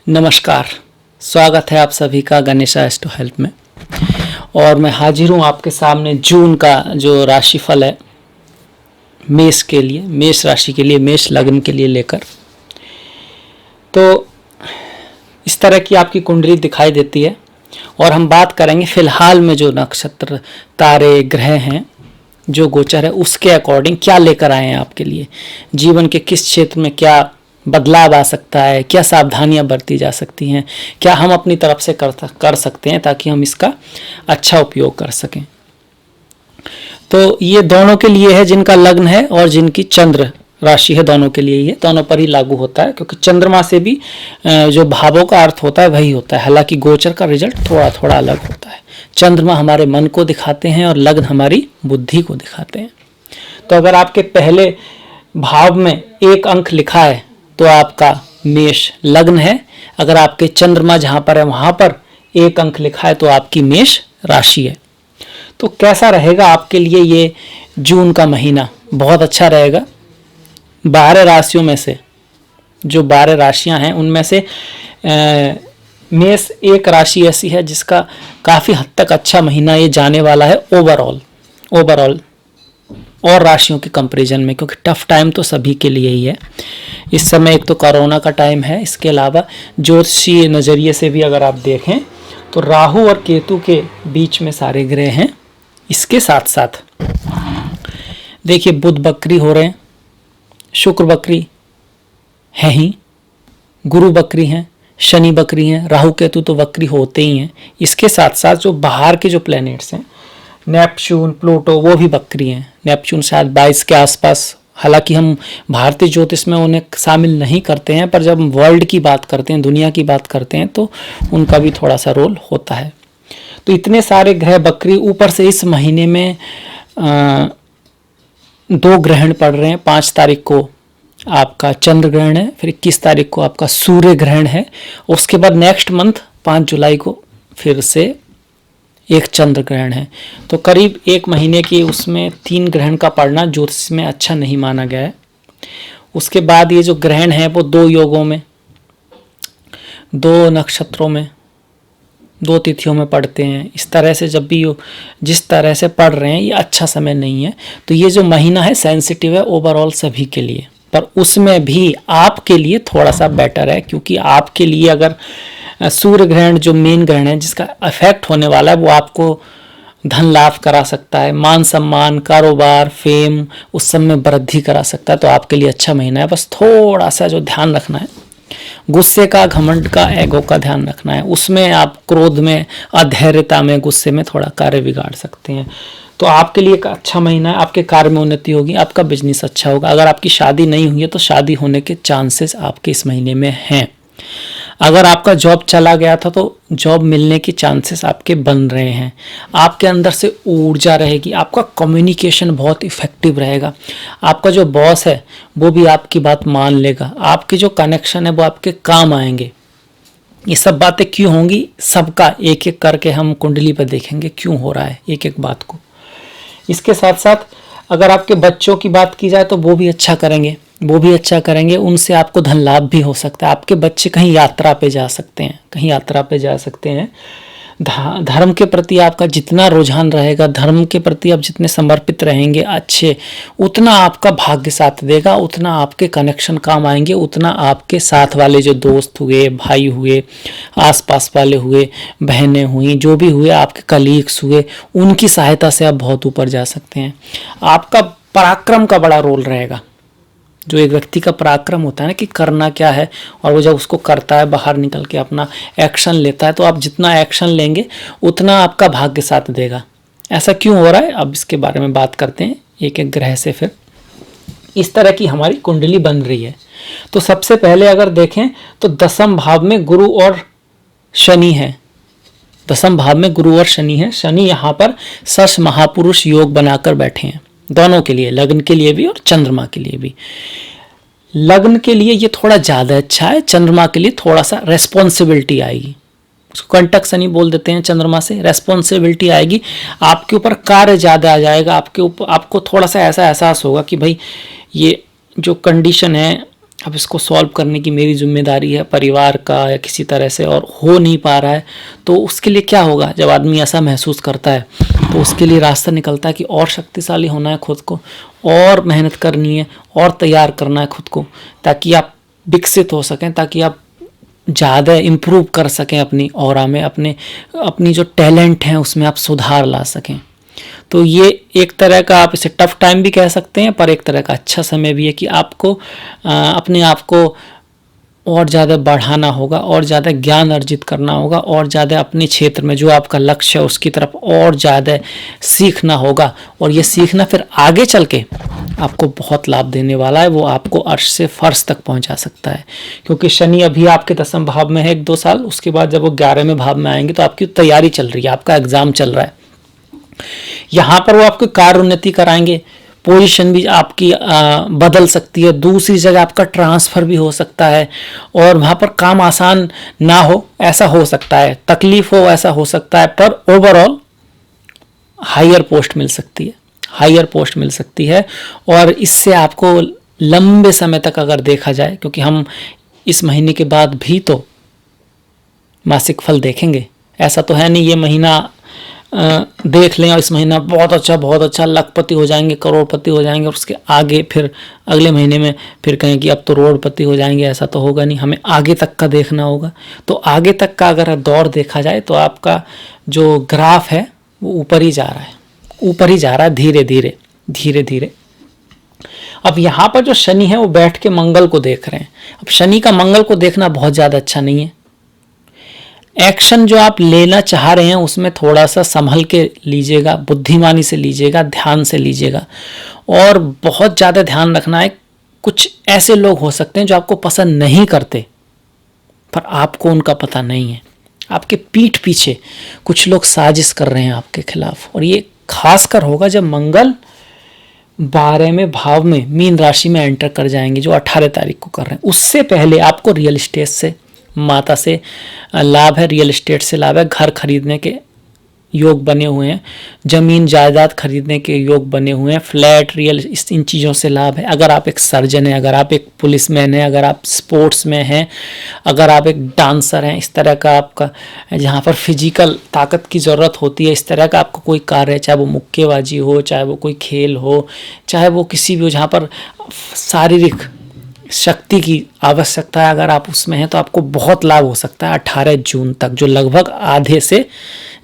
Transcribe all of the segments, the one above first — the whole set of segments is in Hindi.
नमस्कार, स्वागत है आप सभी का गणेशा एस्ट्रो हेल्प में। और मैं हाजिर हूँ आपके सामने जून का जो राशिफल है मेष के लिए, मेष राशि के लिए, मेष लग्न के लिए लेकर। तो इस तरह की आपकी कुंडली दिखाई देती है और हम बात करेंगे फिलहाल में जो नक्षत्र, तारे, ग्रह हैं, जो गोचर है उसके अकॉर्डिंग क्या लेकर आए हैं आपके लिए। जीवन के किस क्षेत्र में क्या बदलाव आ सकता है, क्या सावधानियां बरती जा सकती हैं, क्या हम अपनी तरफ से कर सकते हैं ताकि हम इसका अच्छा उपयोग कर सकें। तो ये दोनों के लिए है, जिनका लग्न है और जिनकी चंद्र राशि है, दोनों के लिए ये दोनों पर ही लागू होता है, क्योंकि चंद्रमा से भी जो भावों का अर्थ होता है वही होता है। हालांकि गोचर का रिजल्ट थोड़ा थोड़ा अलग होता है। चंद्रमा हमारे मन को दिखाते हैं और लग्न हमारी बुद्धि को दिखाते हैं। तो अगर आपके पहले भाव में एक अंक लिखा है तो आपका मेष लग्न है। अगर आपके चंद्रमा जहां पर है वहां पर एक अंक लिखा है तो आपकी मेष राशि है। तो कैसा रहेगा आपके लिए ये जून का महीना? बहुत अच्छा रहेगा। 12 राशियों में से जो 12 राशियां हैं उनमें से मेष एक राशि ऐसी है जिसका काफ़ी हद तक अच्छा महीना ये जाने वाला है ओवरऑल और राशियों के कंपैरिजन में, क्योंकि टफ टाइम तो सभी के लिए ही है इस समय। एक तो कोरोना का टाइम है, इसके अलावा ज्योतिषीय नज़रिए से भी अगर आप देखें तो राहु और केतु के बीच में सारे ग्रह हैं। इसके साथ साथ देखिए बुध बकरी हो रहे हैं, शुक्र बकरी है ही, गुरु बकरी हैं, शनि बकरी हैं, राहु केतु तो बकरी होते ही हैं। इसके साथ साथ जो बाहर के जो प्लैनेट्स हैं, नेपच्यून, प्लूटो, वो भी बकरी हैं। नेपच्यून शायद 22 के आसपास, हालांकि हम भारतीय ज्योतिष में उन्हें शामिल नहीं करते हैं, पर जब हम वर्ल्ड की बात करते हैं, दुनिया की बात करते हैं, तो उनका भी थोड़ा सा रोल होता है। तो इतने सारे ग्रह बकरी, ऊपर से इस महीने में 2 ग्रहण पड़ रहे हैं। 5 तारीख को आपका चंद्र ग्रहण है, फिर 21 तारीख को आपका सूर्य ग्रहण है। उसके बाद नेक्स्ट मंथ 5 जुलाई को फिर से एक चंद्र ग्रहण है। तो करीब 1 महीने की उसमें 3 ग्रहण का पड़ना ज्योतिष में अच्छा नहीं माना गया है। उसके बाद ये जो ग्रहण है वो 2 योगों में, 2 नक्षत्रों में, 2 तिथियों में पड़ते हैं। इस तरह से जब भी जिस तरह से पढ़ रहे हैं ये अच्छा समय नहीं है। तो ये जो महीना है सेंसिटिव है ओवरऑल सभी के लिए, पर उसमें भी आपके लिए थोड़ा सा बेटर है, क्योंकि आपके लिए अगर सूर्य ग्रहण जो मेन ग्रहण है जिसका इफेक्ट होने वाला है वो आपको धन लाभ करा सकता है, मान सम्मान, कारोबार, फेम, उस सब में वृद्धि करा सकता है। तो आपके लिए अच्छा महीना है। बस थोड़ा सा जो ध्यान रखना है, गुस्से का, घमंड का, एगो का ध्यान रखना है। उसमें आप क्रोध में, अधैर्यता में, गुस्से में थोड़ा कार्य बिगाड़ सकते हैं। तो आपके लिए एक अच्छा महीना है। आपके कार्य में उन्नति होगी, आपका बिजनेस अच्छा होगा। अगर आपकी शादी नहीं हुई है तो शादी होने के चांसेस आपके इस महीने में हैं। अगर आपका जॉब चला गया था तो जॉब मिलने के चांसेस आपके बन रहे हैं। आपके अंदर से ऊर्जा रहेगी, आपका कम्युनिकेशन बहुत इफेक्टिव रहेगा। आपका जो बॉस है वो भी आपकी बात मान लेगा। आपके जो कनेक्शन है वो आपके काम आएंगे। ये सब बातें क्यों होंगी, सबका एक एक करके हम कुंडली पर देखेंगे क्यों हो रहा है एक एक बात को। इसके साथ साथ अगर आपके बच्चों की बात की जाए तो वो भी अच्छा करेंगे, उनसे आपको धन लाभ भी हो सकता है। आपके बच्चे कहीं यात्रा पे जा सकते हैं, धर्म के प्रति आपका जितना रुझान रहेगा, धर्म के प्रति आप जितने समर्पित रहेंगे अच्छे, उतना आपका भाग्य साथ देगा, उतना आपके कनेक्शन काम आएंगे, उतना आपके साथ वाले जो दोस्त हुए, भाई हुए, आसपास वाले हुए, बहनें हुई, जो भी हुए, आपके कलीग्स हुए, उनकी सहायता से आप बहुत ऊपर जा सकते हैं। आपका पराक्रम का बड़ा रोल रहेगा। जो एक व्यक्ति का पराक्रम होता है ना कि करना क्या है, और वो जब उसको करता है, बाहर निकल के अपना एक्शन लेता है, तो आप जितना एक्शन लेंगे उतना आपका भाग्य साथ देगा। ऐसा क्यों हो रहा है, अब इसके बारे में बात करते हैं एक एक ग्रह से। फिर इस तरह की हमारी कुंडली बन रही है। तो सबसे पहले अगर देखें तो 10वें भाव में गुरु और शनि है। 10वें भाव में गुरु और शनि है। शनि यहाँ पर सस महापुरुष योग बनाकर बैठे हैं, दोनों के लिए, लग्न के लिए भी और चंद्रमा के लिए भी। लग्न के लिए ये थोड़ा ज़्यादा अच्छा है, चंद्रमा के लिए थोड़ा सा रेस्पॉन्सिबिलिटी आएगी। उसको कंटक शनि बोल देते हैं चंद्रमा से। रेस्पॉन्सिबिलिटी आएगी, आपके ऊपर कार्य ज़्यादा आ जाएगा। आपके ऊपर आपको थोड़ा सा ऐसा एहसास होगा कि भाई ये जो कंडीशन है अब इसको सॉल्व करने की मेरी जिम्मेदारी है, परिवार का या किसी तरह से, और हो नहीं पा रहा है, तो उसके लिए क्या होगा? जब आदमी ऐसा महसूस करता है तो उसके लिए रास्ता निकलता है कि और शक्तिशाली होना है खुद को, और मेहनत करनी है, और तैयार करना है खुद को, ताकि आप विकसित हो सकें, ताकि आप ज़्यादा इम्प्रूव कर सकें अपनी ऑरा में, अपनी जो टैलेंट हैं उसमें आप सुधार ला सकें। तो ये एक तरह का, आप इसे टफ टाइम भी कह सकते हैं, पर एक तरह का अच्छा समय भी है कि आपको अपने आप को और ज़्यादा बढ़ाना होगा, और ज़्यादा ज्ञान अर्जित करना होगा, और ज़्यादा अपने क्षेत्र में जो आपका लक्ष्य है उसकी तरफ और ज़्यादा सीखना होगा। और ये सीखना फिर आगे चल के आपको बहुत लाभ देने वाला है, वो आपको अर्श से फर्श तक पहुंचा सकता है। क्योंकि शनि अभी आपके 10वें भाव में है 1-2 साल, उसके बाद जब वो 11वें भाव में आएंगे तो आपकी तैयारी चल रही है, आपका एग्जाम चल रहा है। यहाँ पर वो आपको कार्य उन्नति कराएंगे, पोजीशन भी आपकी बदल सकती है, दूसरी जगह आपका ट्रांसफ़र भी हो सकता है, और वहाँ पर काम आसान ना हो ऐसा हो सकता है, तकलीफ हो ऐसा हो सकता है, पर ओवरऑल हायर पोस्ट मिल सकती है, हायर पोस्ट मिल सकती है। और इससे आपको लंबे समय तक अगर देखा जाए, क्योंकि हम इस महीने के बाद भी तो मासिक फल देखेंगे, ऐसा तो है नहीं ये महीना देख लें और इस महीना बहुत अच्छा लखपति हो जाएंगे, करोड़पति हो जाएंगे, और उसके आगे फिर अगले महीने में फिर कहें कि अब तो रोडपति हो जाएंगे, ऐसा तो होगा नहीं। हमें आगे तक का देखना होगा। तो आगे तक का अगर दौर देखा जाए तो आपका जो ग्राफ है वो ऊपर ही जा रहा है, ऊपर ही जा रहा है, धीरे धीरे। अब यहाँ पर जो शनि है वो बैठ के मंगल को देख रहे हैं। अब शनि का मंगल को देखना बहुत ज़्यादा अच्छा नहीं है। एक्शन जो आप लेना चाह रहे हैं उसमें थोड़ा सा संभल के लीजिएगा, बुद्धिमानी से लीजिएगा, ध्यान से लीजिएगा, और बहुत ज़्यादा ध्यान रखना है। कुछ ऐसे लोग हो सकते हैं जो आपको पसंद नहीं करते, पर आपको उनका पता नहीं है। आपके पीठ पीछे कुछ लोग साजिश कर रहे हैं आपके खिलाफ, और ये खासकर होगा जब मंगल 12वें भाव में मीन राशि में एंटर कर जाएंगे, जो 18 तारीख को कर रहे हैं। उससे पहले आपको रियल इस्टेट से, माता से लाभ है, रियल इस्टेट से लाभ है, घर खरीदने के योग बने हुए हैं, जमीन जायदाद खरीदने के योग बने हुए हैं, फ्लैट, रियल, इन चीज़ों से लाभ है। अगर आप एक सर्जन हैं, अगर आप एक पुलिसमैन हैं, अगर आप स्पोर्ट्स में हैं, अगर आप एक डांसर हैं, इस तरह का आपका जहाँ पर फिजिकल ताकत की ज़रूरत होती है, इस तरह का आपका कोई कार्य है, चाहे वो मुक्केबाजी हो, चाहे वो कोई खेल हो, चाहे वो किसी भी हो जहाँ पर शारीरिक शक्ति की आवश्यकता है, अगर आप उसमें हैं तो आपको बहुत लाभ हो सकता है 18 जून तक, जो लगभग आधे से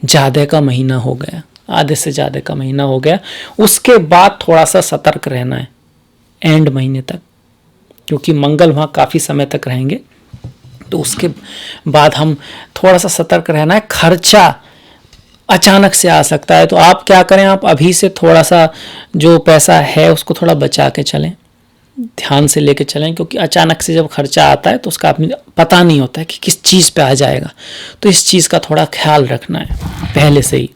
ज़्यादा का महीना हो गया, आधे से ज़्यादा का महीना हो गया। उसके बाद थोड़ा सा सतर्क रहना है एंड महीने तक, क्योंकि मंगल वहाँ काफ़ी समय तक रहेंगे। तो उसके बाद हम थोड़ा सा सतर्क रहना है। खर्चा अचानक से आ सकता है, तो आप क्या करें, आप अभी से थोड़ा सा जो पैसा है उसको थोड़ा बचा के चलें, ध्यान से लेके चलें, क्योंकि अचानक से जब खर्चा आता है तो उसका आपको पता नहीं होता है कि किस चीज़ पे आ जाएगा। तो इस चीज़ का थोड़ा ख्याल रखना है पहले से ही।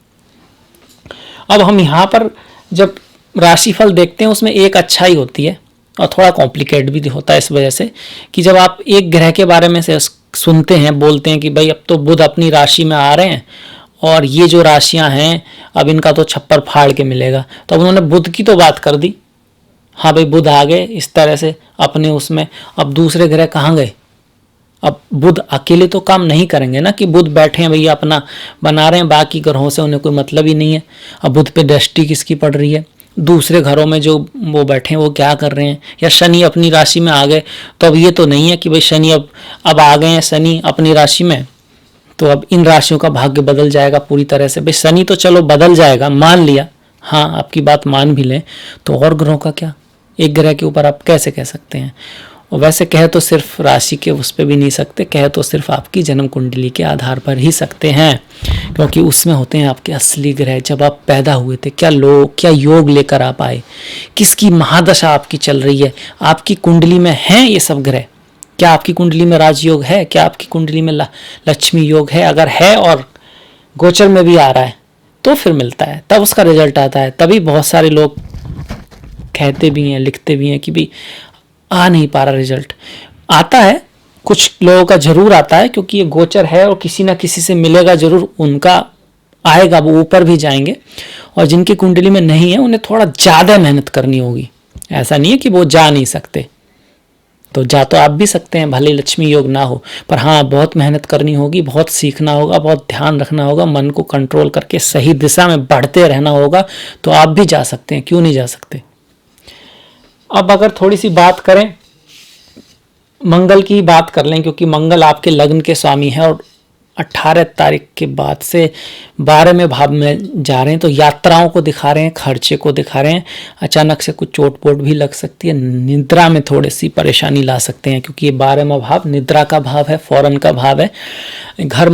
अब हम यहाँ पर जब राशिफल देखते हैं उसमें एक अच्छाई होती है और थोड़ा कॉम्प्लिकेट भी होता है, इस वजह से कि जब आप एक ग्रह के बारे में से सुनते हैं, बोलते हैं कि भाई अब तो बुध अपनी राशि में आ रहे हैं और ये जो राशियाँ हैं अब इनका तो छप्पर फाड़ के मिलेगा, तो अब उन्होंने बुध की तो बात कर दी, हाँ भाई बुध आ गए इस तरह से अपने उसमें। अब दूसरे ग्रह कहाँ गए? अब बुध अकेले तो काम नहीं करेंगे ना, कि बुध बैठे हैं भैया अपना बना रहे हैं, बाकी ग्रहों से उन्हें कोई मतलब ही नहीं है। अब बुध पे दृष्टि किसकी पड़ रही है? दूसरे घरों में जो वो बैठे हैं वो क्या कर रहे हैं? या शनि अपनी राशि में आ गए, तो अब ये तो नहीं है कि भाई शनि अब आ गए हैं शनि अपनी राशि में, तो अब इन राशियों का भाग्य बदल जाएगा पूरी तरह से। भाई शनि तो चलो बदल जाएगा, मान लिया, हाँ आपकी बात मान भी लें, तो और ग्रहों का क्या? एक ग्रह के ऊपर आप कैसे कह सकते हैं? और वैसे कह तो सिर्फ राशि के उस पर भी नहीं सकते, कह तो सिर्फ आपकी जन्म कुंडली के आधार पर ही सकते हैं, क्योंकि उसमें होते हैं आपके असली ग्रह। जब आप पैदा हुए थे क्या योग लेकर आप आए, किसकी महादशा आपकी चल रही है, आपकी कुंडली में हैं ये सब ग्रह? क्या आपकी कुंडली में राजयोग है? क्या आपकी कुंडली में लक्ष्मी योग है? अगर है और गोचर में भी आ रहा है तो फिर मिलता है, तब उसका रिजल्ट आता है। तभी बहुत सारे लोग कहते भी हैं, लिखते भी हैं कि भाई आ नहीं पा रहा रिजल्ट। आता है, कुछ लोगों का जरूर आता है, क्योंकि ये गोचर है और किसी ना किसी से मिलेगा जरूर, उनका आएगा, वो ऊपर भी जाएंगे। और जिनकी कुंडली में नहीं है उन्हें थोड़ा ज़्यादा मेहनत करनी होगी। ऐसा नहीं है कि वो जा नहीं सकते, तो जा तो आप भी सकते हैं, भले लक्ष्मी योग ना हो, पर हाँ बहुत मेहनत करनी होगी, बहुत सीखना होगा, बहुत ध्यान रखना होगा, मन को कंट्रोल करके सही दिशा में बढ़ते रहना होगा, तो आप भी जा सकते हैं, क्यों नहीं जा सकते। अब अगर थोड़ी सी बात करें मंगल की बात कर लें, क्योंकि मंगल आपके लग्न के स्वामी है और 18 तारीख के बाद से 12वें भाव में जा रहे हैं, तो यात्राओं को दिखा रहे हैं, खर्चे को दिखा रहे हैं, अचानक से कुछ चोट पोट भी लग सकती है, निद्रा में थोड़ी सी परेशानी ला सकते हैं, क्योंकि ये 12वां भाव निद्रा का भाव है, फौरन का भाव है, घर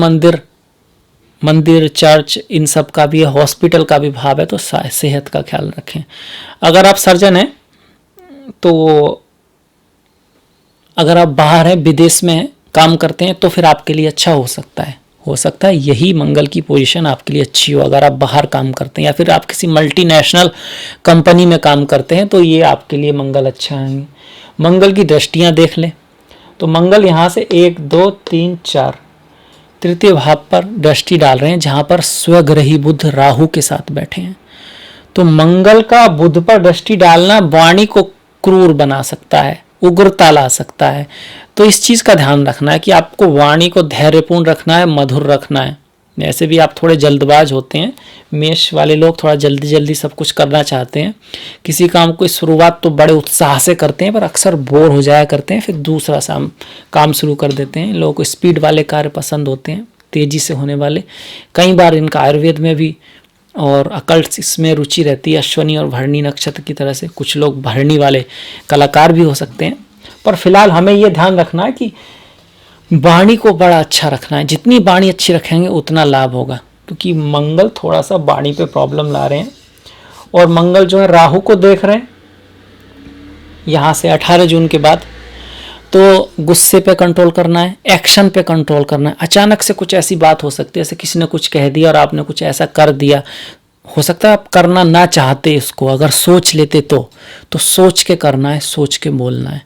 मंदिर चर्च इन सब का भी है, हॉस्पिटल का भी भाव है, तो सेहत का ख्याल रखें। अगर आप सर्जन हैं तो अगर आप बाहर हैं, विदेश में काम करते हैं, तो फिर आपके लिए अच्छा हो सकता है यही मंगल की पोजीशन आपके लिए अच्छी हो। अगर आप बाहर काम करते हैं या फिर आप किसी मल्टीनेशनल कंपनी में काम करते हैं, तो ये आपके लिए मंगल अच्छा आएंगे। मंगल की दृष्टियां देख लें तो मंगल यहाँ से 1 2 3 4 तृतीय भाव पर दृष्टि डाल रहे हैं, जहाँ पर स्वग्रही बुध राहु के साथ बैठे हैं। तो मंगल का बुध पर दृष्टि डालना वाणी को क्रूर बना सकता है, उग्रता ला सकता है, तो इस चीज़ का ध्यान रखना है कि आपको वाणी को धैर्यपूर्ण रखना है, मधुर रखना है। ऐसे भी आप थोड़े जल्दबाज होते हैं, मेष वाले लोग थोड़ा जल्दी जल्दी सब कुछ करना चाहते हैं, किसी काम को शुरुआत तो बड़े उत्साह से करते हैं, पर अक्सर बोर हो जाया करते हैं, फिर दूसरा काम शुरू कर देते हैं। लोगों को स्पीड वाले कार्य पसंद होते हैं, तेज़ी से होने वाले। कई बार इनका आयुर्वेद में भी और अकल्ट इसमें रुचि रहती है, अश्वनी और भरणी नक्षत्र की तरह से। कुछ लोग भरणी वाले कलाकार भी हो सकते हैं, पर फिलहाल हमें ये ध्यान रखना है कि वाणी को बड़ा अच्छा रखना है। जितनी वाणी अच्छी रखेंगे उतना लाभ होगा, क्योंकि मंगल थोड़ा सा वाणी पे प्रॉब्लम ला रहे हैं। और मंगल जो है राहु को देख रहे हैं यहाँ से 18 जून के बाद, तो गुस्से पे कंट्रोल करना है, एक्शन पे कंट्रोल करना है। अचानक से कुछ ऐसी बात हो सकती है, जैसे किसी ने कुछ कह दिया और आपने कुछ ऐसा कर दिया, हो सकता है आप करना ना चाहते इसको, अगर सोच लेते तो सोच के करना है, सोच के बोलना है,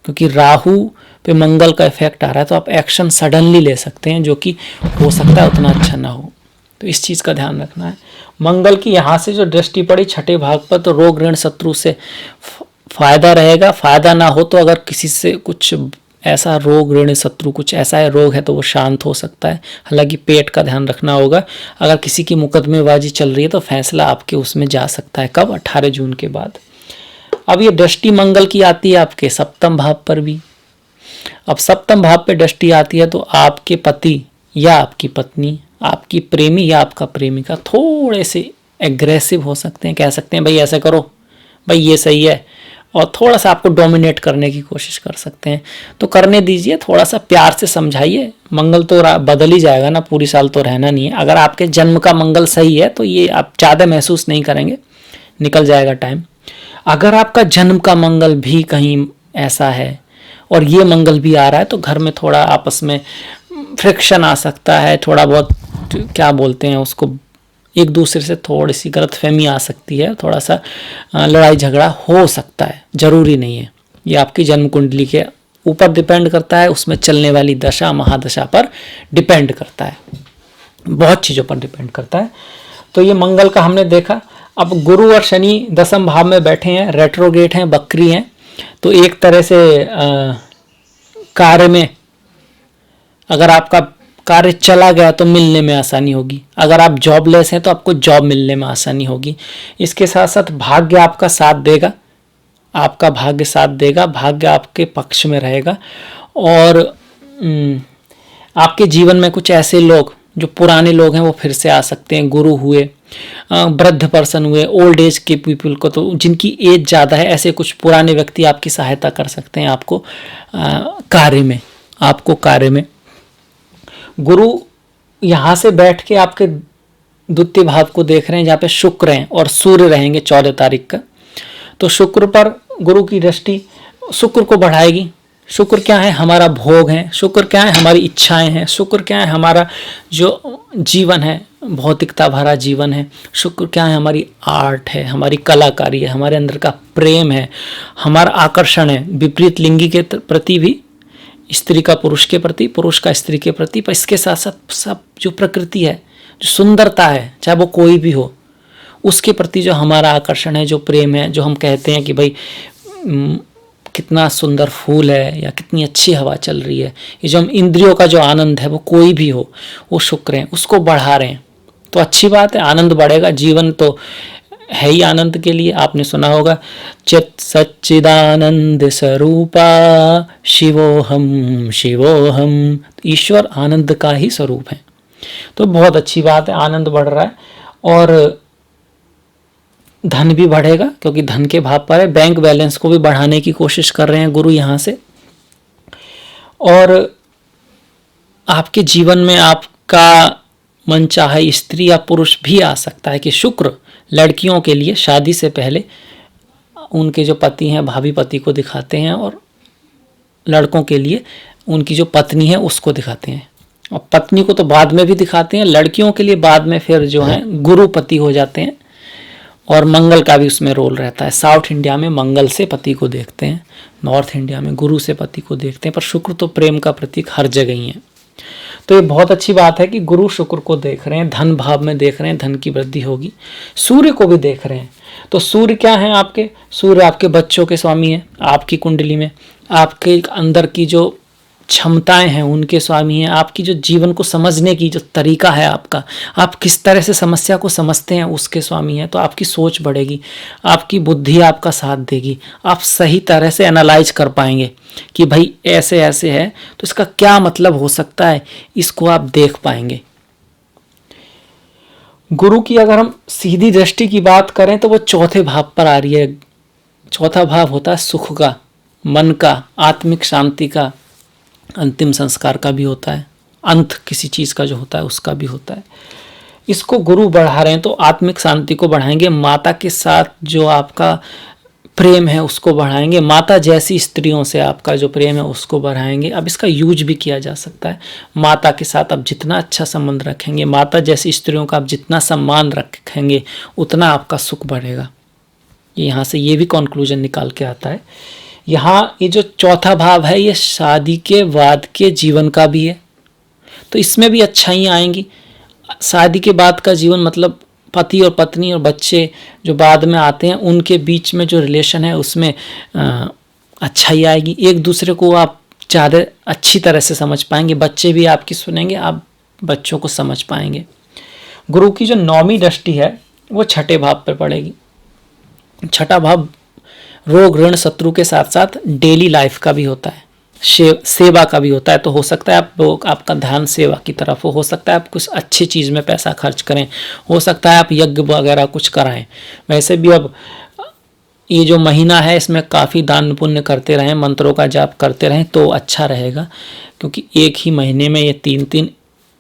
क्योंकि राहु पे मंगल का इफेक्ट आ रहा है, तो आप एक्शन सडनली ले सकते हैं, जो कि हो सकता है उतना अच्छा ना हो। तो इस चीज़ का ध्यान रखना है। मंगल की यहाँ से जो दृष्टि पड़ी छठे भाग पर, तो रोग ऋण शत्रु से फायदा रहेगा। फायदा ना हो तो अगर किसी से कुछ ऐसा रोग ऋण शत्रु कुछ ऐसा है रोग है, तो वो शांत हो सकता है। हालांकि पेट का ध्यान रखना होगा। अगर किसी की मुकदमेबाजी चल रही है तो फैसला आपके उसमें जा सकता है। कब? 18 जून के बाद। अब ये दृष्टि मंगल की आती है आपके सप्तम भाव पर भी। अब सप्तम भाव पे दृष्टि आती है तो आपके पति या आपकी पत्नी, आपकी प्रेमी या आपका प्रेमिका थोड़े से एग्रेसिव हो सकते हैं। कह सकते हैं भाई ऐसे करो, भाई ये सही है, और थोड़ा सा आपको डोमिनेट करने की कोशिश कर सकते हैं। तो करने दीजिए, थोड़ा सा प्यार से समझाइए। मंगल तो बदल ही जाएगा ना, पूरी साल तो रहना नहीं है। अगर आपके जन्म का मंगल सही है तो ये आप ज़्यादा महसूस नहीं करेंगे, निकल जाएगा टाइम। अगर आपका जन्म का मंगल भी कहीं ऐसा है और ये मंगल भी आ रहा है, तो घर में थोड़ा आपस में फ्रिक्शन आ सकता है, थोड़ा बहुत क्या बोलते हैं उसको, एक दूसरे से थोड़ी सी गलतफहमी आ सकती है, थोड़ा सा लड़ाई झगड़ा हो सकता है, जरूरी नहीं है। ये आपकी जन्म कुंडली के ऊपर डिपेंड करता है, उसमें चलने वाली दशा महादशा पर डिपेंड करता है, बहुत चीज़ों पर डिपेंड करता है। तो ये मंगल का हमने देखा। अब गुरु और शनि दसम भाव में बैठे हैं, रेट्रोगेट हैं, बकरी हैं, तो एक तरह से कार्य में अगर आपका कार्य चला गया तो मिलने में आसानी होगी। अगर आप जॉबलेस हैं तो आपको जॉब मिलने में आसानी होगी। इसके साथ साथ भाग्य आपका साथ देगा, आपका भाग्य साथ देगा, भाग्य आपके पक्ष में रहेगा। और आपके जीवन में कुछ ऐसे लोग जो पुराने लोग हैं वो फिर से आ सकते हैं। गुरु हुए, वृद्ध पर्सन हुए, ओल्ड एज के पीपल को, तो जिनकी एज ज़्यादा है, ऐसे कुछ पुराने व्यक्ति आपकी सहायता कर सकते हैं आपको कार्य में। गुरु यहाँ से बैठ के आपके द्वितीय भाव को देख रहे हैं, जहाँ पे शुक्र हैं और सूर्य रहेंगे 14 तारीख का। तो शुक्र पर गुरु की दृष्टि शुक्र को बढ़ाएगी। शुक्र क्या है? हमारा भोग है। शुक्र क्या है? हमारी इच्छाएं हैं। शुक्र क्या है? हमारा जो जीवन है, भौतिकता भरा जीवन है। शुक्र क्या है? हमारी आर्ट है, हमारी कलाकारी है, हमारे अंदर का प्रेम है, हमारा आकर्षण है, विपरीत लिंगी के प्रति भी, स्त्री का पुरुष के प्रति, पुरुष का स्त्री के प्रति। पर इसके साथ साथ सब जो प्रकृति है, जो सुंदरता है, चाहे वो कोई भी हो, उसके प्रति जो हमारा आकर्षण है, जो प्रेम है, जो हम कहते हैं कि भाई कितना सुंदर फूल है या कितनी अच्छी हवा चल रही है, ये जो हम इंद्रियों का जो आनंद है वो कोई भी हो, वो शुक्र है, उसको बढ़ा रहे हैं तो अच्छी बात है, आनंद बढ़ेगा। जीवन तो है ही आनंद के लिए। आपने सुना होगा चित सच्चिदानंद स्वरूपा शिवोहम शिवोहम, ईश्वर आनंद का ही स्वरूप है। तो बहुत अच्छी बात है, आनंद बढ़ रहा है और धन भी बढ़ेगा क्योंकि धन के भाव पर है। बैंक बैलेंस को भी बढ़ाने की कोशिश कर रहे हैं गुरु यहाँ से। और आपके जीवन में आपका मन चाहे स्त्री या पुरुष भी आ सकता है कि शुक्र लड़कियों के लिए शादी से पहले उनके जो पति हैं भावी पति को दिखाते हैं और लड़कों के लिए उनकी जो पत्नी है उसको दिखाते हैं, और पत्नी को तो बाद में भी दिखाते हैं। लड़कियों के लिए बाद में फिर जो है गुरु पति हो जाते हैं और मंगल का भी उसमें रोल रहता है। साउथ इंडिया में मंगल से पति को देखते हैं, नॉर्थ इंडिया में गुरु से पति को देखते हैं, पर शुक्र तो प्रेम का प्रतीक हर जगह ही है। तो ये बहुत अच्छी बात है कि गुरु शुक्र को देख रहे हैं, धन भाव में देख रहे हैं, धन की वृद्धि होगी। सूर्य को भी देख रहे हैं, तो सूर्य क्या है आपके, सूर्य आपके बच्चों के स्वामी है, आपकी कुंडली में आपके अंदर की जो क्षमताएं हैं उनके स्वामी हैं, आपकी जो जीवन को समझने की जो तरीका है आपका, आप किस तरह से समस्या को समझते हैं उसके स्वामी हैं। तो आपकी सोच बढ़ेगी, आपकी बुद्धि आपका साथ देगी, आप सही तरह से एनालाइज कर पाएंगे कि भाई ऐसे ऐसे है तो इसका क्या मतलब हो सकता है, इसको आप देख पाएंगे। गुरु की अगर हम सीधी दृष्टि की बात करें तो वो चौथे भाव पर आ रही है। चौथा भाव होता है सुख का, मन का, आत्मिक शांति का, अंतिम संस्कार का भी होता है, अंत किसी चीज का जो होता है उसका भी होता है। इसको गुरु बढ़ा रहे हैं तो आत्मिक शांति को बढ़ाएंगे, माता के साथ जो आपका प्रेम है उसको बढ़ाएंगे, माता जैसी स्त्रियों से आपका जो प्रेम है उसको बढ़ाएंगे। अब इसका यूज भी किया जा सकता है, माता के साथ आप जितना अच्छा संबंध रखेंगे, माता जैसी स्त्रियों का आप जितना सम्मान रखेंगे उतना आपका सुख बढ़ेगा। यहाँ से ये भी कंक्लूजन निकाल के आता है। यहाँ ये जो चौथा भाव है ये शादी के बाद के जीवन का भी है, तो इसमें भी अच्छाइयाँ आएंगी। शादी के बाद का जीवन मतलब पति और पत्नी और बच्चे जो बाद में आते हैं उनके बीच में जो रिलेशन है उसमें अच्छाई आएगी, एक दूसरे को आप ज़्यादा अच्छी तरह से समझ पाएंगे, बच्चे भी आपकी सुनेंगे, आप बच्चों को समझ पाएंगे। गुरु की जो 9वीं दृष्टि है वो छठे भाव पर पड़ेगी। छठा भाव रोग ऋण शत्रु के साथ साथ डेली लाइफ का भी होता है, सेवा का भी होता है। तो हो सकता है आपका ध्यान सेवा की तरफ हो सकता है आप कुछ अच्छी चीज़ में पैसा खर्च करें, हो सकता है आप यज्ञ वगैरह कुछ कराएं। वैसे भी अब ये जो महीना है इसमें काफ़ी दान पुण्य करते रहें, मंत्रों का जाप करते रहें तो अच्छा रहेगा, क्योंकि एक ही महीने में ये 3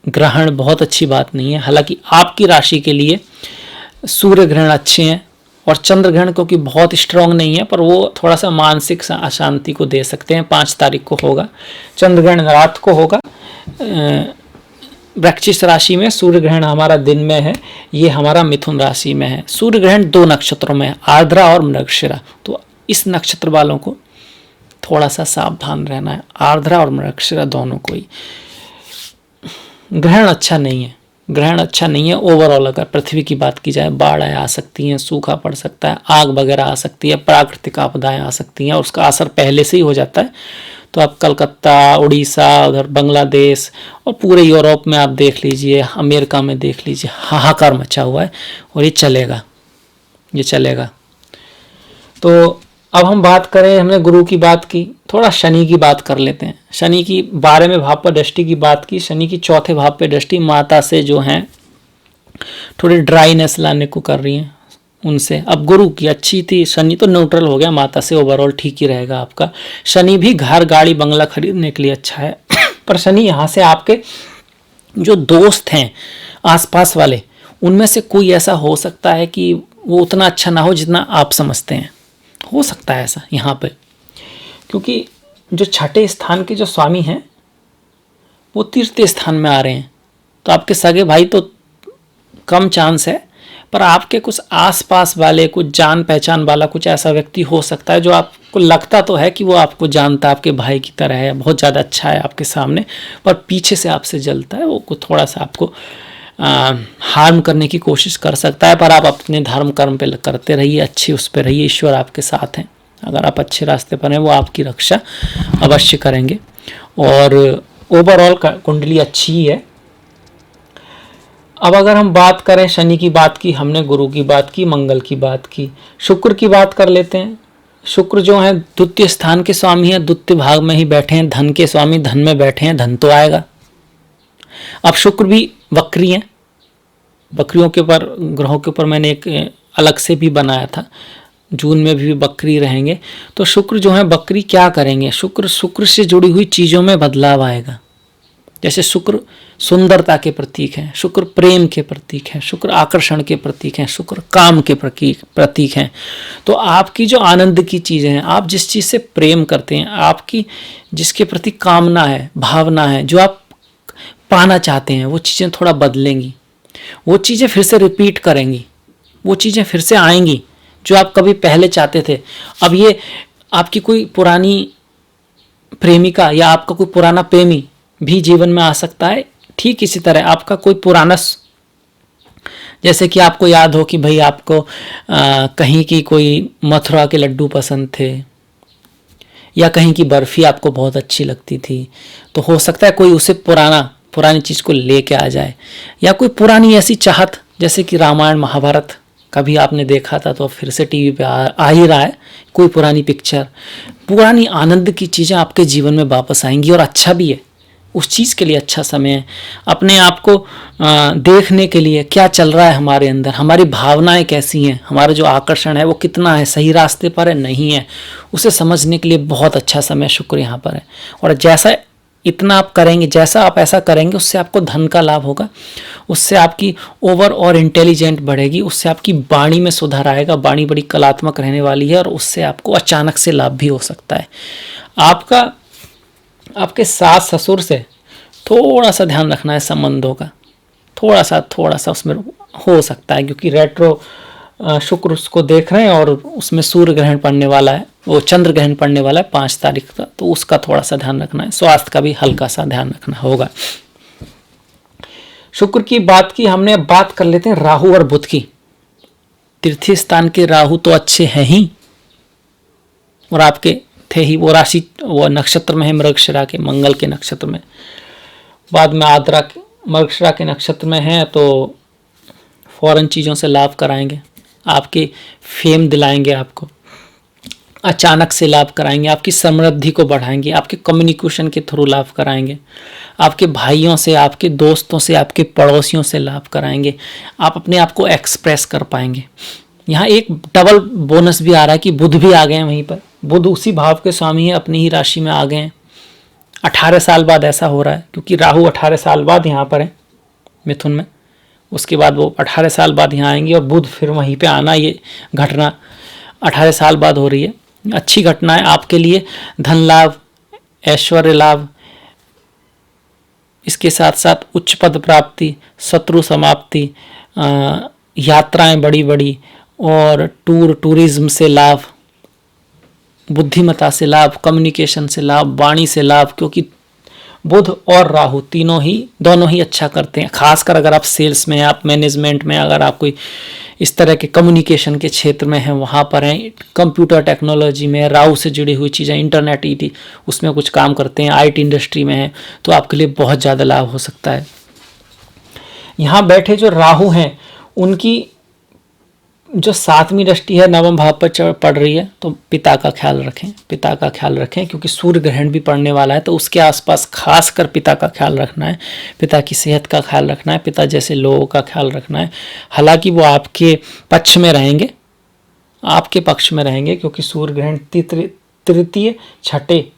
ग्रहण बहुत अच्छी बात नहीं है। हालांकि आपकी राशि के लिए सूर्य ग्रहण अच्छे हैं और चंद्र ग्रहण क्योंकि बहुत स्ट्रांग नहीं है पर वो थोड़ा सा मानसिक अशांति को दे सकते हैं। 5 तारीख को होगा चंद्र ग्रहण, रात को होगा वृश्चिक राशि में। सूर्य ग्रहण हमारा दिन में है, ये हमारा मिथुन राशि में है। सूर्य ग्रहण 2 नक्षत्रों में है, आर्द्रा और मृगशिरा। तो इस नक्षत्र वालों को थोड़ा सा सावधान रहना है, आर्द्रा और मृगशिरा दोनों को ही। ग्रहण अच्छा नहीं है, ग्रहण अच्छा नहीं है ओवरऑल। अगर पृथ्वी की बात की जाए, बाढ़ आ सकती हैं, सूखा पड़ सकता है, आग वगैरह आ सकती है, प्राकृतिक आपदाएं आ सकती हैं और उसका असर पहले से ही हो जाता है। तो आप कलकत्ता, उड़ीसा, उधर बांग्लादेश और पूरे यूरोप में आप देख लीजिए, अमेरिका में देख लीजिए, हाहाकार मचा हुआ है और ये चलेगा, ये चलेगा। तो अब हम बात करें, हमने गुरु की बात की, थोड़ा शनि की बात कर लेते हैं। शनि की 12वें भाव पर दृष्टि की बात की, शनि की चौथे भाव पर दृष्टि माता से जो है थोड़ी ड्राइनेस लाने को कर रही हैं उनसे। अब गुरु की अच्छी थी, शनि तो न्यूट्रल हो गया, माता से ओवरऑल ठीक ही रहेगा आपका। शनि भी घर गाड़ी बंगला खरीदने के लिए अच्छा है पर शनि यहाँ से आपके जो दोस्त हैं आसपास वाले उनमें से कोई ऐसा हो सकता है कि वो उतना अच्छा ना हो जितना आप समझते हैं, हो सकता है ऐसा यहाँ पे, क्योंकि जो छठे स्थान के जो स्वामी हैं वो तीर्थ स्थान में आ रहे हैं। तो आपके सगे भाई तो कम चांस है, पर आपके कुछ आसपास वाले, कुछ जान पहचान वाला कुछ ऐसा व्यक्ति हो सकता है जो आपको लगता तो है कि वो आपको जानता है, आपके भाई की तरह है, बहुत ज़्यादा अच्छा है आपके सामने, पर पीछे से आपसे जलता है, वो थोड़ा सा आपको हार्म करने की कोशिश कर सकता है। पर आप अपने धर्म कर्म पे करते रहिए, अच्छे उस पर रहिए, ईश्वर आपके साथ हैं, अगर आप अच्छे रास्ते पर हैं वो आपकी रक्षा अवश्य करेंगे। और ओवरऑल कुंडली अच्छी ही है। अब अगर हम बात करें, शनि की बात की हमने, गुरु की बात की, मंगल की बात की, शुक्र की बात कर लेते हैं। शुक्र जो है द्वितीय स्थान के स्वामी है, द्वितीय भाग में ही बैठे हैं, धन के स्वामी, धन में बैठे हैं, धन तो आएगा। अब शुक्र भी वक्री हैं, बकरियों के ऊपर, ग्रहों के ऊपर मैंने एक अलग से भी बनाया था, जून में भी बकरी रहेंगे। तो शुक्र जो है बकरी क्या करेंगे, शुक्र से जुड़ी हुई चीज़ों में बदलाव आएगा। जैसे शुक्र सुंदरता के प्रतीक हैं, शुक्र प्रेम के प्रतीक हैं, शुक्र आकर्षण के प्रतीक हैं, शुक्र काम के प्रतीक हैं। तो आपकी जो आनंद की चीज़ें हैं, आप जिस चीज़ से प्रेम करते हैं, आपकी जिसके प्रति कामना है, भावना है, जो आप पाना चाहते हैं, वो चीज़ें थोड़ा बदलेंगी, वो चीज़ें फिर से रिपीट करेंगी, वो चीज़ें फिर से आएंगी जो आप कभी पहले चाहते थे। अब ये आपकी कोई पुरानी प्रेमिका या आपका कोई पुराना प्रेमी भी जीवन में आ सकता है। ठीक इसी तरह आपका कोई पुराना, जैसे कि आपको याद हो कि भाई आपको कहीं की कोई मथुरा के लड्डू पसंद थे या कहीं की बर्फ़ी आपको बहुत अच्छी लगती थी, तो हो सकता है कोई उसे पुरानी चीज़ को लेके आ जाए। या कोई पुरानी ऐसी चाहत, जैसे कि रामायण महाभारत कभी आपने देखा था तो फिर से टीवी पे आ ही रहा है, कोई पुरानी पिक्चर, पुरानी आनंद की चीज़ें आपके जीवन में वापस आएंगी। और अच्छा भी है, उस चीज़ के लिए अच्छा समय है। अपने आप को देखने के लिए क्या चल रहा है हमारे अंदर, हमारी भावनाएं कैसी हैं, हमारा जो आकर्षण है वो कितना है, सही रास्ते पर है नहीं है, उसे समझने के लिए बहुत अच्छा समय शुक्र यहाँ पर है। और जैसा इतना आप करेंगे, जैसा आप ऐसा करेंगे, उससे आपको धन का लाभ होगा, उससे आपकी ओवर और इंटेलिजेंट बढ़ेगी, उससे आपकी वाणी में सुधार आएगा, वाणी बड़ी कलात्मक रहने वाली है और उससे आपको अचानक से लाभ भी हो सकता है। आपके सास ससुर से थोड़ा सा ध्यान रखना है, संबंधों का थोड़ा सा उसमें हो सकता है, क्योंकि रेट्रो शुक्र उसको देख रहे हैं और उसमें सूर्य ग्रहण पड़ने वाला है, वो चंद्र ग्रहण पड़ने वाला है 5 तारीख का, तो उसका थोड़ा सा ध्यान रखना है। स्वास्थ्य का भी हल्का सा ध्यान रखना होगा। शुक्र की बात की हमने, अब बात कर लेते हैं राहु और बुध की। तृतीय स्थान के राहु तो अच्छे हैं ही, और आपके थे ही, वो राशि वो नक्षत्र में है मृगशिरा के, मंगल के नक्षत्र में, बाद में आद्रा मृगशिरा के नक्षत्र में है, तो फॉरेन चीज़ों से लाभ कराएंगे, आपके फेम दिलाएंगे, आपको अचानक से लाभ कराएंगे, आपकी समृद्धि को बढ़ाएंगे, आपके कम्युनिकेशन के थ्रू लाभ कराएंगे, आपके भाइयों से, आपके दोस्तों से, आपके पड़ोसियों से लाभ कराएंगे, आप अपने आप को एक्सप्रेस कर पाएंगे। यहाँ एक डबल बोनस भी आ रहा है कि बुध भी आ गए हैं वहीं पर, बुध उसी भाव के स्वामी है, अपनी ही राशि में आ गए हैं। 18 साल बाद ऐसा हो रहा है, क्योंकि राहु 18 साल बाद यहाँ पर है मिथुन में, उसके बाद वो 18 साल बाद यहाँ आएंगे, और बुध फिर वहीं पे आना, ये घटना 18 साल बाद हो रही है। अच्छी घटना है आपके लिए, धन लाभ, ऐश्वर्य लाभ, इसके साथ साथ उच्च पद प्राप्ति, शत्रु समाप्ति, यात्राएं बड़ी बड़ी, और टूरिज्म से लाभ, बुद्धिमत्ता से लाभ, कम्युनिकेशन से लाभ, वाणी से लाभ, क्योंकि बुध और राहु दोनों ही अच्छा करते हैं। खासकर अगर आप सेल्स में हैं, आप मैनेजमेंट में, अगर आप कोई इस तरह के कम्युनिकेशन के क्षेत्र में हैं, वहाँ पर हैं, कंप्यूटर टेक्नोलॉजी में, राहु से जुड़ी हुई चीज़ें, इंटरनेट उसमें कुछ काम करते हैं, IT इंडस्ट्री में है, तो आपके लिए बहुत ज़्यादा लाभ हो सकता है। यहाँ बैठे जो राहु हैं, उनकी जो 7वीं दृष्टि है नवम भाव पर पड़ रही है, तो पिता का ख्याल रखें, क्योंकि सूर्य ग्रहण भी पड़ने वाला है, तो उसके आसपास खासकर पिता का ख्याल रखना है, पिता की सेहत का ख्याल रखना है, पिता जैसे लोगों का ख्याल रखना है। हालांकि वो आपके पक्ष में रहेंगे, क्योंकि सूर्य ग्रहण तृतीय, छठे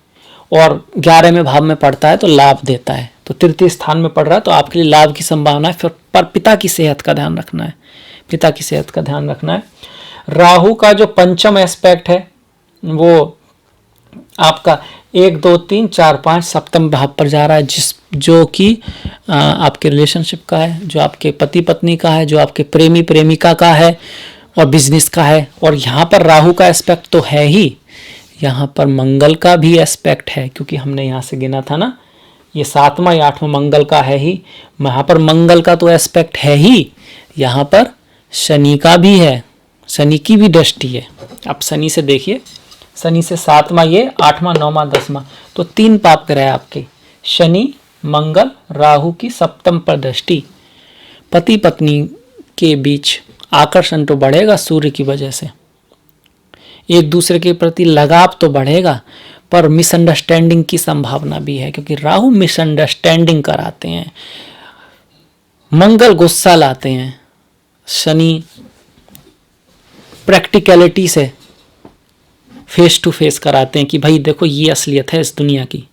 और 11वें भाव में पड़ता है, तो लाभ देता है, तो तृतीय स्थान में पड़ रहा है, तो आपके लिए लाभ की संभावना है। फिर पर पिता की सेहत का ध्यान रखना है, राहु का जो पंचम एस्पेक्ट है वो आपका 1, 2, 3, 4, 5 सप्तम भाव पर जा रहा है, जो कि आपके रिलेशनशिप का है, जो आपके पति पत्नी का है, जो आपके प्रेमी प्रेमिका का है, और बिजनेस का है। और यहाँ पर राहु का एस्पेक्ट तो है ही, यहाँ पर मंगल का भी एस्पेक्ट है, क्योंकि हमने यहाँ से गिना था ना, ये 7वां या 8वां मंगल का है ही, यहाँ पर मंगल का तो एस्पेक्ट है ही, यहाँ पर शनि का भी है, शनि की भी दृष्टि है। आप शनि से देखिए, शनि से 7वां ये, 8वां 9वां 10वां, तो 3 पाप ग्रह आपके, शनि मंगल राहु की सप्तम पर दृष्टि। पति पत्नी के बीच आकर्षण तो बढ़ेगा सूर्य की वजह से, एक दूसरे के प्रति लगाव तो बढ़ेगा, पर मिसअंडरस्टैंडिंग की संभावना भी है, क्योंकि राहु मिसअंडरस्टैंडिंग कराते हैं, मंगल गुस्सा लाते हैं, शनि प्रैक्टिकलिटी से फेस टू फेस कराते हैं कि भाई देखो ये असलियत है इस दुनिया की,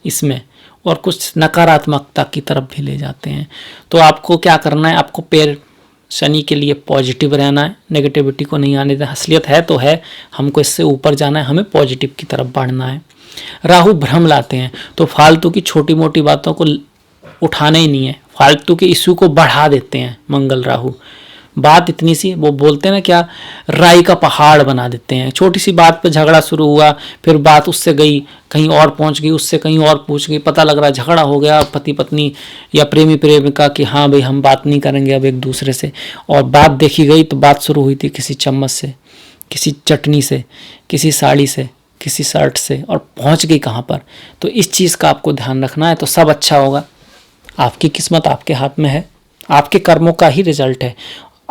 इसमें, और कुछ नकारात्मकता की तरफ भी ले जाते हैं। तो आपको क्या करना है, आपको पैर शनि के लिए पॉजिटिव रहना है, नेगेटिविटी को नहीं आने देना, असलियत है तो है, हमको इससे ऊपर जाना है, हमें पॉजिटिव की तरफ बढ़ना है। राहु भ्रम लाते हैं, तो फालतू की छोटी मोटी बातों को उठाना ही नहीं है, फालतू के इश्यू को बढ़ा देते हैं मंगल राहु। बात इतनी सी, वो बोलते हैं ना क्या, राई का पहाड़ बना देते हैं। छोटी सी बात पे झगड़ा शुरू हुआ, फिर बात उससे गई कहीं और पहुंच गई, उससे कहीं और पूछ गई, पता लग रहा झगड़ा हो गया पति पत्नी या प्रेमी प्रेमिका कि हाँ भाई हम बात नहीं करेंगे अब एक दूसरे से, और बात देखी गई तो बात शुरू हुई थी किसी चम्मच से, किसी चटनी से, किसी साड़ी से, किसी शर्ट से, और पहुंच गई कहाँ पर। तो इस चीज़ का आपको ध्यान रखना है, तो सब अच्छा होगा। आपकी किस्मत आपके हाथ में है, आपके कर्मों का ही रिजल्ट है,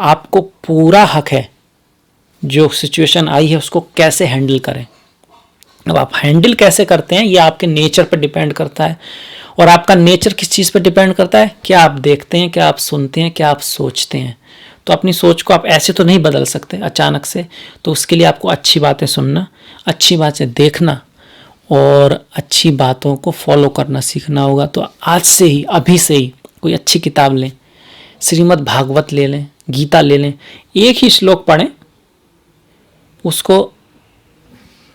आपको पूरा हक है जो सिचुएशन आई है उसको कैसे हैंडल करें। अब आप हैंडल कैसे करते हैं ये आपके नेचर पर डिपेंड करता है, और आपका नेचर किस चीज़ पर डिपेंड करता है, क्या आप देखते हैं, क्या आप सुनते हैं, क्या आप सोचते हैं। तो अपनी सोच को आप ऐसे तो नहीं बदल सकते अचानक से, तो उसके लिए आपको अच्छी बातें सुनना, अच्छी बातें देखना और अच्छी बातों को फॉलो करना सीखना होगा। तो आज से ही, अभी से ही कोई अच्छी किताब लें, श्रीमद् भागवत ले लें, गीता ले लें, एक ही श्लोक पढ़ें, उसको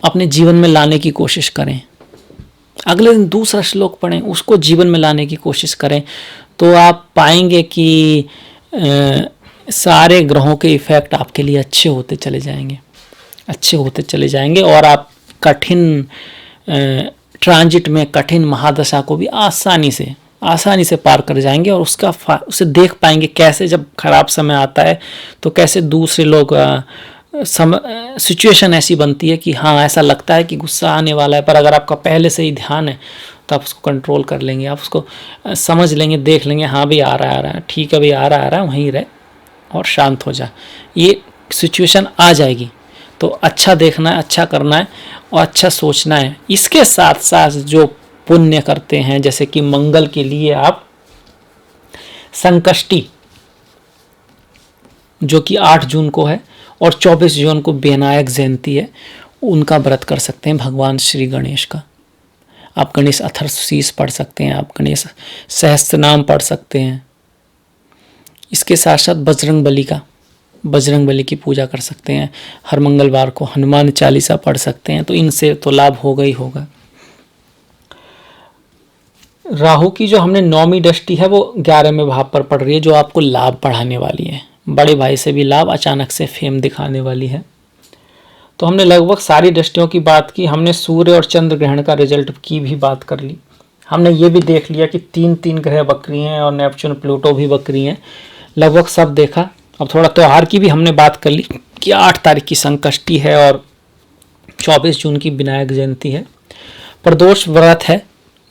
अपने जीवन में लाने की कोशिश करें, अगले दिन दूसरा श्लोक पढ़ें, उसको जीवन में लाने की कोशिश करें, तो आप पाएंगे कि सारे ग्रहों के इफेक्ट आपके लिए अच्छे होते चले जाएंगे, अच्छे होते चले जाएंगे, और आप कठिन ट्रांजिट में, कठिन महादशा को भी आसानी से पार कर जाएंगे, और उसे देख पाएंगे कैसे जब खराब समय आता है तो कैसे दूसरे लोग सिचुएशन ऐसी बनती है कि हाँ ऐसा लगता है कि गुस्सा आने वाला है, पर अगर आपका पहले से ही ध्यान है तो आप उसको कंट्रोल कर लेंगे, आप उसको समझ लेंगे, देख लेंगे, हाँ भाई आ रहा है, ठीक है भाई आ रहा है, वहीं रहे और शांत हो जा, ये सिचुएशन आ जाएगी। तो अच्छा देखना है, अच्छा करना है और अच्छा सोचना है। इसके साथ साथ जो पुण्य करते हैं, जैसे कि मंगल के लिए आप संकष्टी जो कि 8 जून को है और 24 जून को विनायक जयंती है, उनका व्रत कर सकते हैं भगवान श्री गणेश का। आप गणेश अथर्वशीष पढ़ सकते हैं, आप गणेश सहस्त्रनाम पढ़ सकते हैं। इसके साथ साथ बजरंग बली की पूजा कर सकते हैं, हर मंगलवार को हनुमान चालीसा पढ़ सकते हैं, तो इनसे तो लाभ होगा ही होगा। राहु की जो हमने 9वीं दृष्टि है वो 11वें भाव पर पड़ रही है, जो आपको लाभ बढ़ाने वाली है, बड़े भाई से भी लाभ, अचानक से फेम दिखाने वाली है। तो हमने लगभग सारी दृष्टियों की बात की, हमने सूर्य और चंद्र ग्रहण का रिजल्ट की भी बात कर ली, हमने ये भी देख लिया कि 3 ग्रह वक्री हैं और नेपच्यून प्लूटो भी वक्री हैं, लगभग सब देखा। अब थोड़ा त्यौहार की भी हमने बात कर ली कि 8 तारीख की संकष्टी है और 24 जून की विनायक जयंती है। प्रदोष व्रत है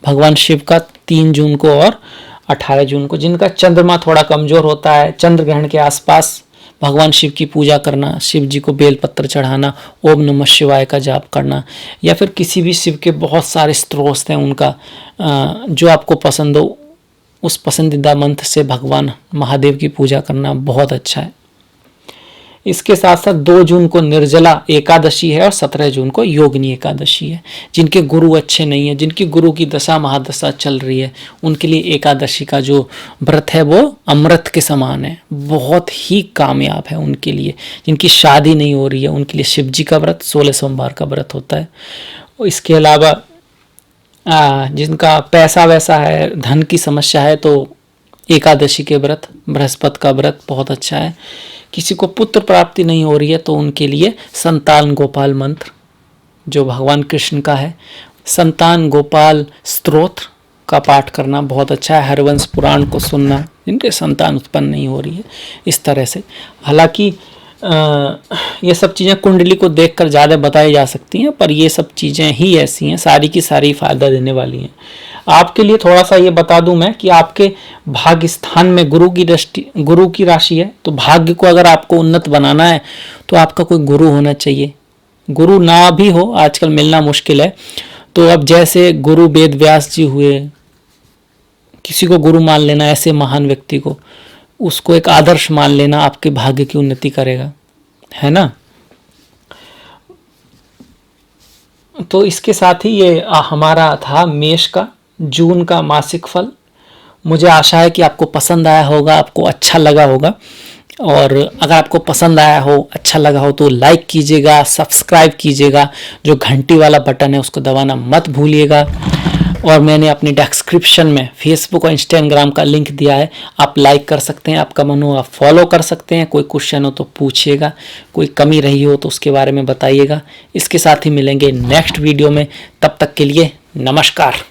भगवान शिव का 3 जून को और 18 जून को। जिनका चंद्रमा थोड़ा कमजोर होता है, चंद्र ग्रहण के आसपास भगवान शिव की पूजा करना, शिव जी को बेलपत्र चढ़ाना, ओम नमः शिवाय का जाप करना, या फिर किसी भी शिव के बहुत सारे स्त्रोत हैं उनका जो आपको पसंद हो, उस पसंदीदा मंत्र से भगवान महादेव की पूजा करना बहुत अच्छा है। इसके साथ साथ 2 जून को निर्जला एकादशी है और 17 जून को योगिनी एकादशी है। जिनके गुरु अच्छे नहीं है, जिनकी गुरु की दशा महादशा चल रही है, उनके लिए एकादशी का जो व्रत है वो अमृत के समान है, बहुत ही कामयाब है उनके लिए। जिनकी शादी नहीं हो रही है उनके लिए शिव जी का व्रत 16 सोमवार का व्रत होता है। इसके अलावा जिनका पैसा वैसा है, धन की समस्या है, तो एकादशी के व्रत, बृहस्पति का व्रत बहुत अच्छा है। किसी को पुत्र प्राप्ति नहीं हो रही है तो उनके लिए संतान गोपाल मंत्र जो भगवान कृष्ण का है, संतान गोपाल स्तोत्र का पाठ करना बहुत अच्छा है। हरवंश पुराण को सुनना जिनके संतान उत्पन्न नहीं हो रही है, इस तरह से। हालांकि ये सब चीज़ें कुंडली को देखकर ज़्यादा बताई जा सकती हैं, पर ये सब चीज़ें ही ऐसी हैं, सारी की सारी फ़ायदा देने वाली हैं। आपके लिए थोड़ा सा ये बता दूं मैं कि आपके भाग्य स्थान में गुरु की राशि है, तो भाग्य को अगर आपको उन्नत बनाना है तो आपका कोई गुरु होना चाहिए। गुरु ना भी हो, आजकल मिलना मुश्किल है, तो अब जैसे गुरु वेद व्यास जी हुए, किसी को गुरु मान लेना, ऐसे महान व्यक्ति को, उसको एक आदर्श मान लेना आपके भाग्य की उन्नति करेगा, है ना। तो इसके साथ ही ये हमारा था मेष का जून का मासिक फल। मुझे आशा है कि आपको पसंद आया होगा, आपको अच्छा लगा होगा, और अगर आपको पसंद आया हो, अच्छा लगा हो तो लाइक कीजिएगा, सब्सक्राइब कीजिएगा, जो घंटी वाला बटन है उसको दबाना मत भूलिएगा। और मैंने अपनी डिस्क्रिप्शन में फेसबुक और इंस्टाग्राम का लिंक दिया है, आप लाइक कर सकते हैं, आपका मन हो आप फॉलो कर सकते हैं। कोई क्वेश्चन हो तो पूछिएगा, कोई कमी रही हो तो उसके बारे में बताइएगा। इसके साथ ही मिलेंगे नेक्स्ट वीडियो में, तब तक के लिए नमस्कार।